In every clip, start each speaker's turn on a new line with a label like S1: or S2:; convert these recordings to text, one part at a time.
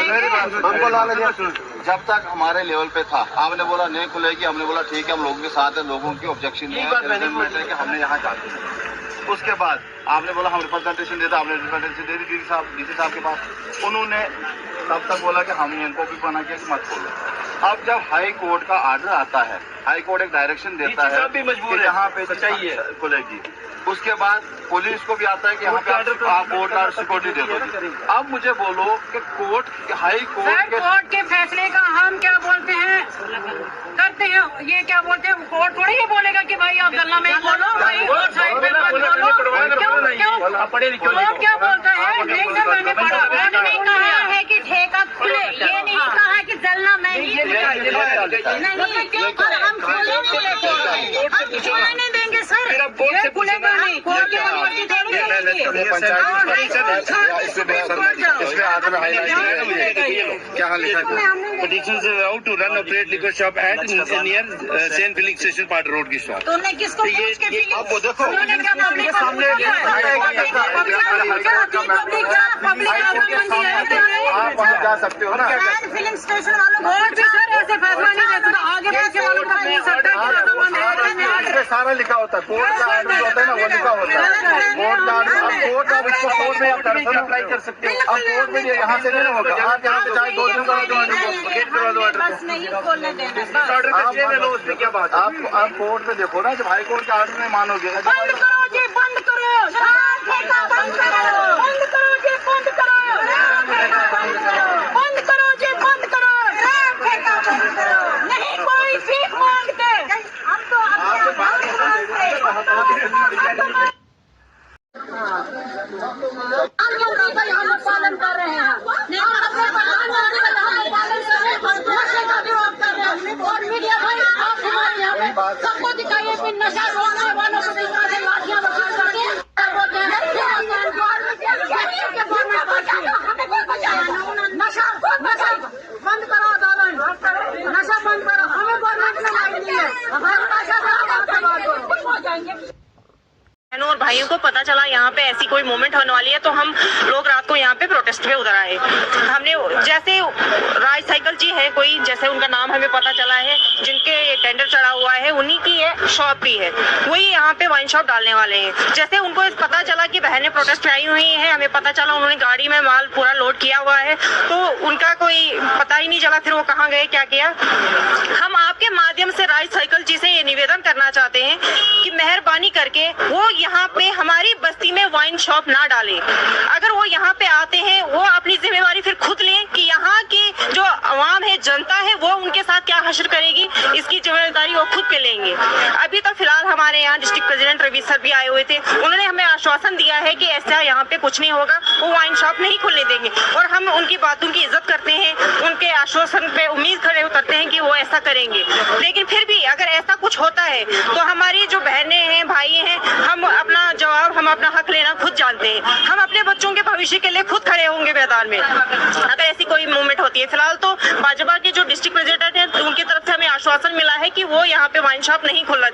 S1: हमको लाने दिया। जब तक हमारे लेवल पे था, आपने बोला नहीं खुलेगी, हमने बोला ठीक है, हम लोगों के साथ है, लोगों की ऑब्जेक्शन नहीं है कि हमने यहाँ चाहते हैं। उसके बाद आपने बोला हम रिप्रेजेंटेशन देता, आपने रिप्रेजेंटेशन दे दी डीसी साहब के पास। उन्होंने तब तक बोला कि हमने इनको भी मना किया कि मत खोलो। अब जब हाई कोर्ट का ऑर्डर आता है, हाई कोर्ट एक डायरेक्शन देता है कि यहाँ पे चाहिए खुलेगी, उसके बाद पुलिस को भी आता है कि यहाँ पे आप कोर्ट का सिक्योरिटी दे दो। अब मुझे बोलो कि हाई कोर्ट
S2: के फैसले का हम क्या बोलते हैं करते हैं, ये क्या बोलते हैं, कोर्ट थोड़ी ही बोलेगा कि भाई आप गल्ला में बोलो, भाई और साइड में क्यों क्या बोलता है। मैंने कहा है कि ठेका खुले, ये नहीं कहा कि जलना नहीं, हम खोले नहीं देंगे सर, ये खुलेगा नहीं, कोर्ट की अनुमति थोड़ी देंगे।
S1: क्या लिखा है?
S3: Petitions are out to run a plate liquor shop at near Saint Felix Station Part Road की शॉप।
S2: तुमने किसको पूछ के
S1: आप वो देखो
S2: पब्लिक के सामने
S1: आप वहाँ जा सकते हो ना।
S2: फिलिंग स्टेशन वालों को सर ऐसे फैसला नहीं देता, आगे पीछे वालों का नहीं सकता।
S1: सारा लिखा होता है, कोर्ट का आर्डर होता है ना, वो लिखा होता है। कोर्ट का आर्डर, कोर्ट का इसको कोर्ट में आप दरअसल अप्लाई कर सकते हो। अब कोर्ट में यहाँ से नहीं होगा, आप यहाँ से चाहे 2 दिन का
S2: बस नहीं खोलने देना।
S1: क्या बात, आप कोर्ट में देखो ना, जब हाई कोर्ट का आर्डर नहीं मानोगे।
S2: बंद करो जी, बंद करो, बंद करो, बंद करो जी, बंद करो, बंद करो जी, बंद करो, नहीं कोई भीख मांगते। हम तो पालन कर रहे हैं, और मीडिया भाई आप हमारे यहाँ पे सबको दिखाइए कि नशा रोकने वालों को दिखाने लाठियां नशा बंद करो, दालन नशा बंद करो, हमें गवर्नमेंट में लाइन नहीं है, हमारे पास हो जाएंगे।
S4: और भाइयों को पता चला यहाँ पे ऐसी कोई मूवमेंट होने वाली है, तो हम लोग रात को यहाँ पे प्रोटेस्ट पे उतर आए। हमने जैसे राज साइकिल जी है कोई, जैसे उनका नाम हमें पता चला है, जिनके टेंडर चढ़ा हुआ है, उन्हीं की है शॉप भी है, वही यहाँ पे वाइन शॉप डालने वाले हैं। जैसे उनको पता चला कि बहनें प्रोटेस्ट आई हुई है, हमें पता चला उन्होंने गाड़ी में माल पूरा लोड किया हुआ है, तो उनका कोई पता ही नहीं चला फिर वो कहाँ गए, क्या किया। हम आपके माध्यम से राज साइकिल जी से ये निवेदन करना चाहते हैं कि मेहरबानी करके वो यहाँ पे हमारी बस्ती में वाइन शॉप ना डालें। अगर वो यहाँ पे आते हैं, वो अपनी जिम्मेवारी फिर खुद लें कि यहाँ की जो आवाम है, जनता है, वो उनके साथ क्या हशर करेगी, इसकी जिम्मेदारी वो खुद पे लेंगे। अभी तो फिलहाल हमारे यहाँ डिस्ट्रिक्ट प्रेसिडेंट रवि सर भी आए हुए थे, उन्होंने हमें आश्वासन दिया है कि ऐसा यहाँ पे कुछ नहीं होगा, वो वाइन शॉप नहीं खुलने देंगे, और हम उनकी बातों की इज्जत करते हैं, उनके आश्वासन पे उम्मीद खड़े उतरते हैं कि वो ऐसा करेंगे। लेकिन फिर भी अगर ऐसा कुछ होता है तो हमारी जो बहनें हैं, भाई हैं, हम अपना जवाब, हम अपना हक लेना खुद जानते हैं। हम अपने बच्चों के भविष्य के लिए खुद खड़े होंगे मैदान में अगर ऐसी कोई मूवमेंट होती है। फिलहाल तो भाजपा के जो डिस्ट्रिक्ट प्रेसिडेंट है, उनकी तरफ से हमें आश्वासन मिला है कि वो यहाँ पे वाइन शॉप नहीं खुलने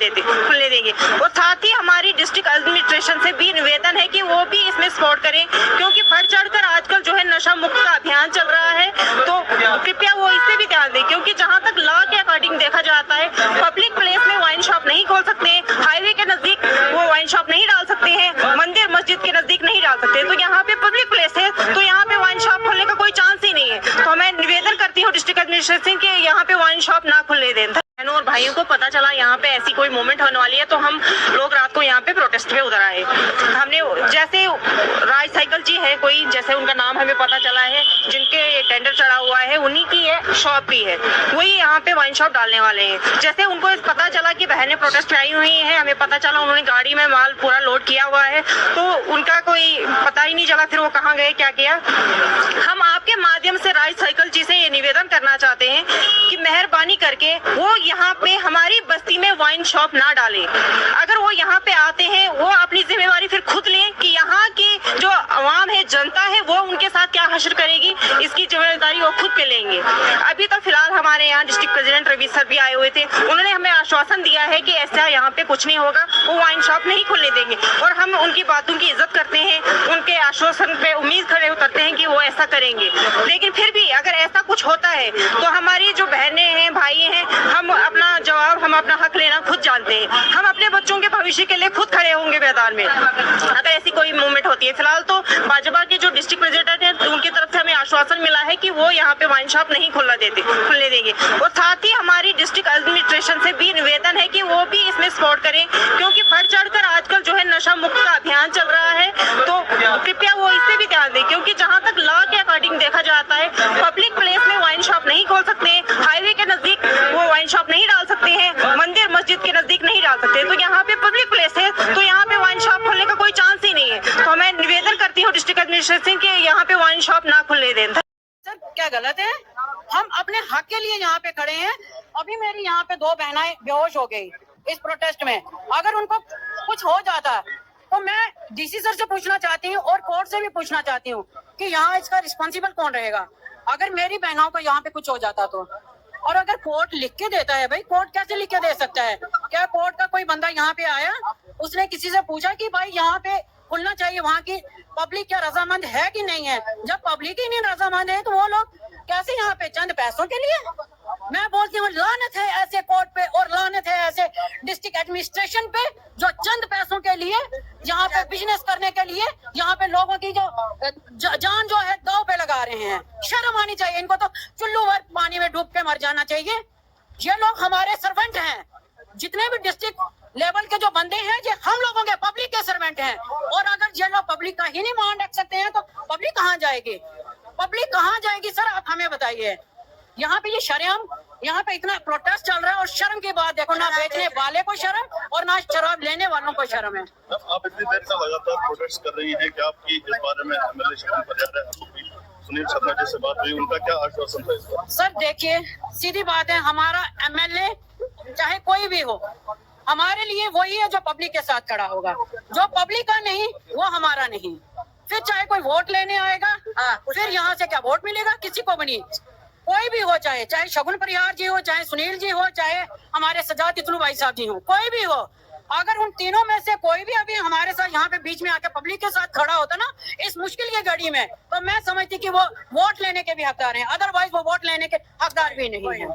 S4: देंगे, और साथ ही हमारी डिस्ट्रिक्ट एडमिनिस्ट्रेशन से भी निवेदन है कि वो भी इसमें सपोर्ट करें, क्योंकि बढ़ चढ़कर आजकल जो है नशा मुक्त का अभियान चल रहा है, तो कृपया वो इस पे भी ध्यान दें, क्योंकि जहाँ तक लॉ के अकॉर्डिंग देखा जाता है, पब्लिक प्लेस में वाइन शॉप नहीं खोल सकते, हाईवे के नजदीक वो वाइन शॉप नहीं डाल सकते हैं, मंदिर मस्जिद के नजदीक नहीं डाल सकते, तो यहाँ पे पब्लिक प्लेस है, तो यहाँ पे वाइन शॉप खोलने का कोई चांस ही नहीं है। तो मैं निवेदन करती हूँ डिस्ट्रिक्ट एडमिनिस्ट्रेशन के यहाँ पे वाइन शॉप ना खुलने दें। और भाइयों को पता चला यहाँ पे ऐसी कोई मूवमेंट होने वाली है, तो हम लोग रात को यहाँ पे प्रोटेस्ट पे उतर आए। हमने जैसे राज साइकिल जी है कोई, जैसे उनका नाम हमें पता चला है, जिनके टेंडर चढ़ा हुआ है, उन्हीं की है शॉप भी है, वही यहाँ पे वाइन शॉप डालने वाले हैं। जैसे उनको पता चला कि बहनें प्रोटेस्ट आई हुई है, हमें पता चला उन्होंने गाड़ी में माल पूरा लोड किया हुआ है, तो उनका कोई पता ही नहीं चला फिर वो कहाँ गए, क्या किया। हम आपके माध्यम से राज साइकिल जी से ये निवेदन करना चाहते हैं कि मेहरबानी करके वो यहाँ पे हमारी बस्ती में वाइन शॉप ना डालें। अगर वो यहाँ पे आते हैं, वो अपनी जिम्मेवारी फिर खुद लें कि यहाँ की जो आवाम है, जनता है, वो उनके साथ क्या हशर करेगी, इसकी जिम्मेदारी वो खुद पे लेंगे। अभी तो फिलहाल हमारे यहाँ डिस्ट्रिक्ट प्रेसिडेंट रवि सर भी आए हुए थे, उन्होंने हमें आश्वासन दिया है कि ऐसा यहाँ पे कुछ नहीं होगा, वो वाइन शॉप नहीं खुलने देंगे, और हम उनकी बातों की इज्जत करते हैं, उनके आश्वासन पे उम्मीद खड़े उतरते हैं कि वो ऐसा करेंगे। लेकिन फिर भी अगर कुछ होता है तो हमारी जो बहनें हैं, भाई हैं, हम अपना जवाब, हम अपना हक लेना खुद जानते हैं। हम अपने बच्चों के भविष्य के लिए खुद खड़े होंगे मैदान में अगर ऐसी कोई मूवमेंट होती है। फिलहाल तो भाजपा के जो डिस्ट्रिक्ट प्रेसिडेंट है उनकी तरफ से हमें आश्वासन मिला है कि वो यहाँ पे वाइन शॉप नहीं खुलने देंगे। और साथ ही हमारी डिस्ट्रिक्ट एडमिनिस्ट्रेशन से भी निवेदन है कि वो भी इसमें सपोर्ट करें, क्योंकि बढ़ चढ़कर आजकल जो है नशा मुक्त का अभियान चल रहा है, तो कृपया वो इस पे भी ध्यान दें। क्योंकि जहाँ तक लॉ के अकॉर्डिंग देखा जाता है, पब्लिक प्लेस में वाइन शॉप नहीं खोल सकते, हाईवे के नजदीक वो वाइन शॉप नहीं डाल सकते हैं, मंदिर मस्जिद के नजदीक नहीं डाल सकते। तो यहाँ पे पब्लिक प्लेस है तो यहाँ पे वाइन शॉप खोलने का कोई चांस ही नहीं है। तो मैं निवेदन करती हूँ डिस्ट्रिक्ट एडमिनिस्ट्रेशन के यहाँ पे वाइन शॉप ना खुलने दें।
S2: सर क्या गलत है? हम अपने हक के लिए यहाँ पे खड़े हैं। अभी मेरी यहाँ पे 2 बहनें बेहोश हो गई इस प्रोटेस्ट में। अगर उनको कुछ हो जाता तो मैं डीसी सर से पूछना चाहती हूँ और कोर्ट से भी पूछना चाहती हूँ कि यहाँ इसका रिस्पॉन्सिबल कौन रहेगा अगर मेरी बहनों को यहाँ पे कुछ हो जाता तो। और अगर कोर्ट लिख के देता है, भाई कोर्ट कैसे लिख के दे सकता है? क्या कोर्ट का कोई बंदा यहाँ पे आया, उसने किसी से पूछा कि भाई यहाँ पे खुलना चाहिए, वहाँ की पब्लिक क्या रजामंद है कि नहीं है? जब पब्लिक ही नहीं रजामंद है तो वो लोग कैसे यहाँ पे चंद पैसों के लिए? मैं बोलती हूँ लानत है ऐसे कोर्ट पे और लानत है ऐसे डिस्ट्रिक्ट एडमिनिस्ट्रेशन पे जो चंद पैसों के लिए यहाँ पे बिजनेस करने के लिए यहाँ पे लोगों की जो जान जो है दांव पे लगा रहे हैं। शर्म आनी चाहिए इनको, तो चुल्लू भर पानी में डूब के मर जाना चाहिए। ये लोग हमारे सर्वेंट हैं, जितने भी डिस्ट्रिक्ट लेवल के जो बंदे हैं ये हम लोगों के पब्लिक के सर्वेंट हैं। और अगर ये लोग पब्लिक का ही नहीं मान रख सकते हैं तो पब्लिक कहाँ जाएगी? पब्लिक कहाँ जाएगी सर, आप हमें बताइए। यहाँ पे ये शर्म, यहाँ पे इतना प्रोटेस्ट चल रहा है और शर्म की बात देखो, ना बेचने वाले को शर्म और ना शराब लेने वालों को शर्म है।
S5: आप इतनी देर से लगातार प्रोटेस्ट कर रही हैं, क्या आपकी इस बारे में एमएलए शरण पर्याप्त है? सुनील शर्मा जी से बात हुई, उनका क्या आश्वासन था इस बार?
S2: सर देखिए सीधी बात है, हमारा एमएलए चाहे कोई भी हो हमारे लिए वही है जो पब्लिक के साथ खड़ा होगा। जो पब्लिक का नहीं वो हमारा नहीं। फिर चाहे कोई वोट लेने आएगा, फिर यहाँ से क्या वोट मिलेगा? किसी को भी नहीं। कोई भी हो, चाहे शगुन परिहार जी हो, चाहे सुनील जी हो, चाहे हमारे सजाद तितलू भाई साहब जी हो, कोई भी हो, अगर उन तीनों में से कोई भी अभी हमारे साथ यहाँ पे बीच में आके पब्लिक के साथ खड़ा होता ना इस मुश्किल की घड़ी में, तो मैं समझती कि वो वोट लेने के भी हकदार हैं, अदरवाइज वो वोट लेने के हकदार भी नहीं है।